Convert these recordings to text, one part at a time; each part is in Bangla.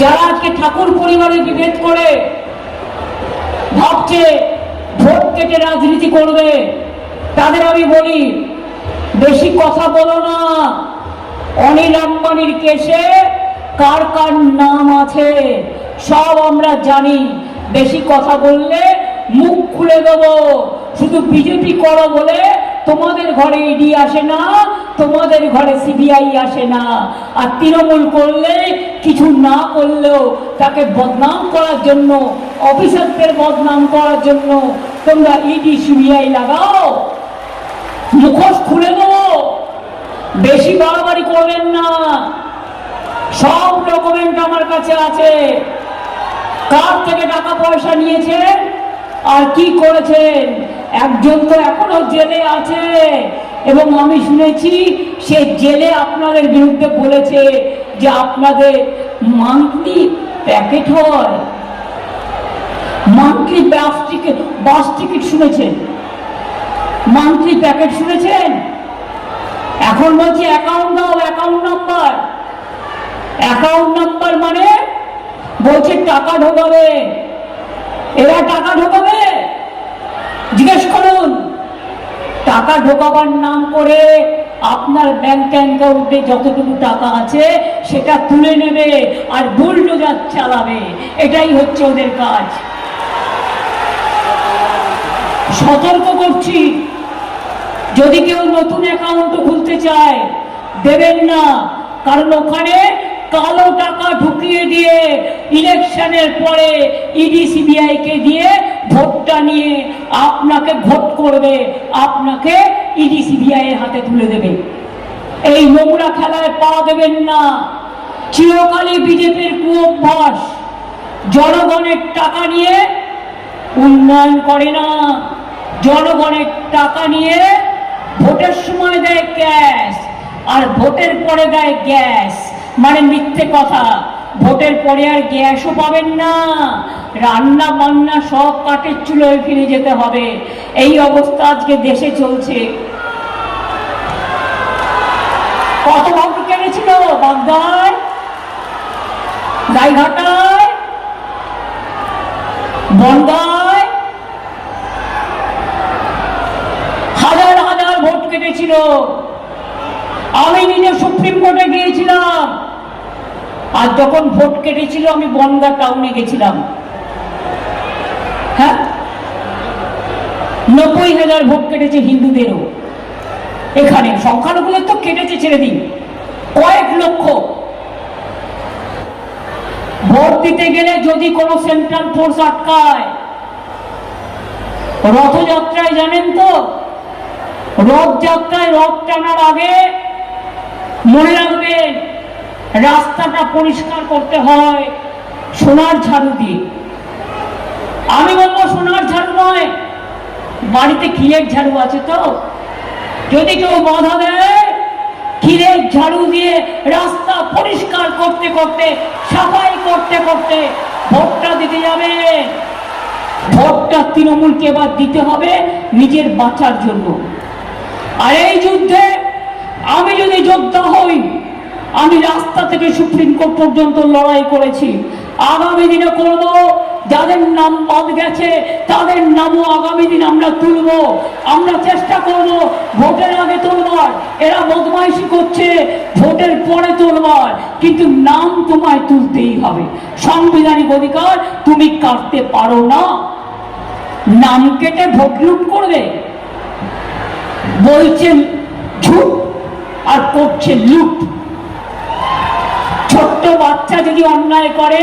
যারা আজকে ঠাকুর পরিবারে বিভেদ করে ভাবছে ভোট কেটে রাজনীতি করবে, তাদের আমি বলি বেশি কথা বলো না। অনিল আম্বানির কেসে কার কার নাম আছে সব আমরা জানি। বেশি কথা বললে মুখ খুলে দেবো। শুধু বিজেপি করো বলে তোমাদের ঘরে ইডি আসে না, তোমাদের ঘরে সিবিআই আসে না। আর তৃণমূল করলে কিছু না করলেও তাকে বদনাম করার জন্য, অফিসারদের বদনাম করার জন্য তোমরা ইডি সিবিআই লাগাও। মুখোশ খুলে দেবো। বেশি বাড়াবাড়ি করবেন না। সব ডকুমেন্ট আমার কাছে আছে। কার থেকে টাকা পয়সা নিয়েছেন আর কি করেছেন। একজন তো এখনো জেলে আছে এবং আমি শুনেছি সে জেলে আপনাদের বিরুদ্ধে বলেছে যে আপনাদের মান্থলি প্যাকেট হয়, মান্থলি বাস টিকিট শুনেছেন, মান্থলি প্যাকেট শুনেছেন। এখন বলছি অ্যাকাউন্ট দাও, অ্যাকাউন্ট নাম্বার। অ্যাকাউন্ট নাম্বার মানে বলছে টাকা ঢোকাবে। এরা টাকা ঢোকাবে? জিজ্ঞেস করুন। টাকা ঢোকাবার নাম করে আপনার ব্যাংক অ্যাকাউন্টে যতটুকু টাকা আছে সেটা তুলে নেবে আর বুলডোজার চালাবে। এটাই হচ্ছে ওদের কাজ। সতর্ক করছি, যদি কেউ নতুন অ্যাকাউন্ট খুলতে চায় দেবেন না, কারণ ওখানে কালো টাকা ঢুকিয়ে দিয়ে ইলেকশনের পরে ইডি সিবিআই কে দিয়ে ভোটটা নিয়ে আপনাকে ভোট করবে, আপনাকে ইডি সিবিআই এর হাতে তুলে দেবে। এই নোংরা খেলায় পা দেবেন না। চিরকালই বিজেপির কুঅভ্যাস জনগণের টাকা নিয়ে উন্নয়ন করে না। জনগণের টাকা নিয়ে ভোটের সময় দেয় ক্যাশ আর ভোটের পরে দেয় গ্যাস, মানে মিথ্যে কথা। ভোটের পরে আর গ্যাসও পাবেন না, রান্না বান্না সব কাঠের চুলোয় ফিরে যেতে হবে। এই অবস্থা আজকে দেশে চলছে। কত ভোট কেটেছিল বাগদায়, গাইঘাটায়, বনগাঁয়, হাজার হাজার ভোট কেটেছিল। আমি নিজে সুপ্রিম কোর্টে গিয়েছিলাম। আর যখন ভোট কেটেছিল আমি বনগাঁ টাউনে গেছিলাম। হ্যাঁ, 90,000 ভোট কেটেছে হিন্দুদেরও। এখানে সংখ্যালঘুদের তো কেটেছে ছেড়ে দিন, কয়েক লক্ষ। ভোট দিতে গেলে যদি কোনো সেন্ট্রাল ফোর্স আটকায়, রথযাত্রায় জানেন তো, রথযাত্রায় রথ টানার আগে মনে রাখবেন রাস্তাটা পরিষ্কার করতে হয় সোনার ঝাড়ু দিয়ে। আমি বলবো সোনার ঝাড়ু নয়, বাড়িতে ক্ষীরের ঝাড়ু আছে তো, যদি কেউ বাধা দেয় ক্ষীরের ঝাড়ু দিয়ে রাস্তা পরিষ্কার করতে করতে, সাফাই করতে করতে ভোটটা দিতে যাবে। ভোটটা তৃণমূলকে এবার দিতে হবে নিজের বাঁচার জন্য। আর এই যুদ্ধে আমি যদি যোদ্ধা হই, আমি রাস্তা থেকে সুপ্রিম কোর্ট পর্যন্ত লড়াই করেছি, আগামী দিনে করব। যাদের নাম বাদ গেছে তাদের নামও আগামী দিন আমরা তুলব। আমরা চেষ্টা করব ভোটের আগে তুলবার। এরা বদমাইশি করছে ভোটের পরে তুলবার, কিন্তু নাম তোমায় তুলতেই হবে। সাংবিধানিক অধিকার তুমি কাটতে পারো না। নাম কেটে ভোট লুট করবে বলছেন ঝুট আর করছে লুট। ছোট্ট বাচ্চা যদি অন্যায় করে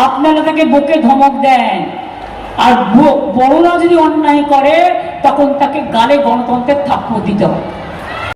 আপনারা তাকে বুকে ধমক দেন, আর বড়রা যদি অন্যায় করে তখন তাকে গালে গণতন্ত্রের থাপ্পড় দিতে হয়।